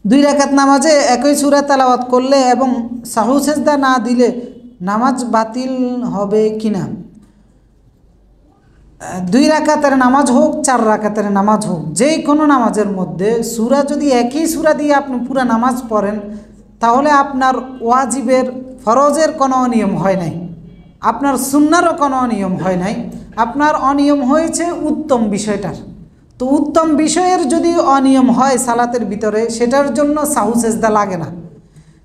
দুই রাকাত নামাজে একই সূরা তেলাওয়াত করলে এবং সাহু সেজদা না দিলে নামাজ বাতিল হবে কিনা? দুই রাকাতের নামাজ হোক, 4 রাকাতের নামাজ হোক, যে কোনো নামাজের মধ্যে সূরা যদি একই সূরা দিয়ে আপনি পুরো নামাজ পড়েন, তাহলে আপনার ওয়াজিবের ফরজের কোনো অনিয়ম হয় নাই, আপনার সুন্নারও কোনো অনিয়ম হয় নাই, আপনার অনিয়ম হয়েছে উত্তম বিষয়টার। তো উত্তম বিষয়ের যদি অনিয়ম হয় সালাতের ভিতরে, সেটার জন্য সাহু সেজদা লাগে না।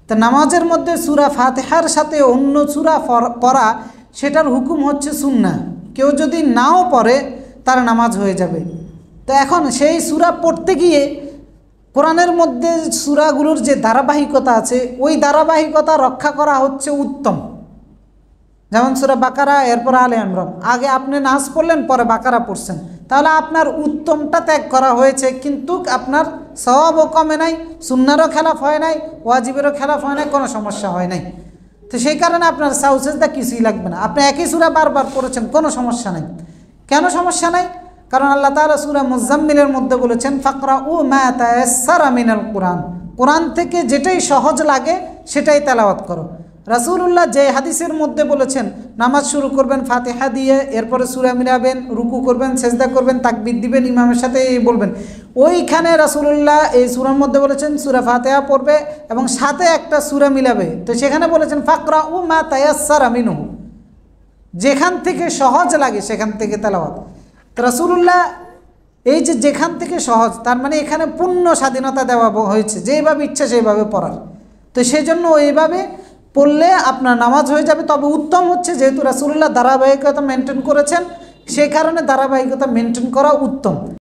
তো নামাজের মধ্যে সূরা ফাতিহার সাথে অন্য সূরা পড়া, সেটার হুকুম হচ্ছে সুন্নাহ। কেউ যদি নাও পড়ে তার নামাজ হয়ে যাবে। তো এখন সেই সূরা পড়তে গিয়ে কোরআনের মধ্যে সূরাগুলোর যে ধারাবাহিকতা আছে, ওই ধারাবাহিকতা রক্ষা করা হচ্ছে উত্তম। যেমন সূরা বাকারা, এরপর আলে ইমরান, আগে আপনি নাস পড়লেন পরে বাকারা পড়ছেন, তাহলে আপনার উত্তমটা ত্যাগ করা হয়েছে, কিন্তু আপনার সওয়াবও কমে নাই, সুন্নারও খেলাফ হয় নাই, ওয়াজিবেরও খেলাফ হয় নাই, কোনো সমস্যা হয় নাই। তো সেই কারণে আপনার সাহু সেজদা কিছুই লাগবে না। আপনি একই সূরা বারবার পড়েছেন, কোনো সমস্যা নাই। কেন সমস্যা নাই? কারণ আল্লাহ তাআলা সূরা মুজাম্মিলের মধ্যে বলেছেন ফাকরাউ মা তায়াসসারা মিনাল কুরআন, কোরআন থেকে যেটাই সহজ লাগে সেটাই তেলাওয়াত করো। রাসূলুল্লাহ যে হাদিসের মধ্যে বলেছেন নামাজ শুরু করবেন ফাতিহা দিয়ে, এরপরে সূরা মিলাবেন, রুকু করবেন, সেজদা করবেন, তাকবীর দিবেন, ইমামের সাথে বলবেন, ওইখানে রাসূলুল্লাহ এই সূরার মধ্যে বলেছেন সূরা ফাতিহা পড়বে এবং সাথে একটা সূরা মিলাবে। তো সেখানে বলেছেন ফাকরাউ মা তায়াসসারা মিনহু, যেখান থেকে সহজ লাগে সেখান থেকে তেলাওয়াত। তো রাসূলুল্লাহ এই যে যেখান থেকে সহজ, তার মানে এখানে পূর্ণ স্বাধীনতা দেওয়া হয়েছে, যেভাবে ইচ্ছা সেইভাবে পড়ার। তো সেই জন্য ওইভাবে পড়লে আপনার নামাজ হয়ে যাবে। তবে উত্তম হচ্ছে, যেহেতু রাসূলুল্লাহ ধারাবাহিকতা মেনটেন করেছেন, সেই কারণে ধারাবাহিকতা মেনটেন করা উত্তম।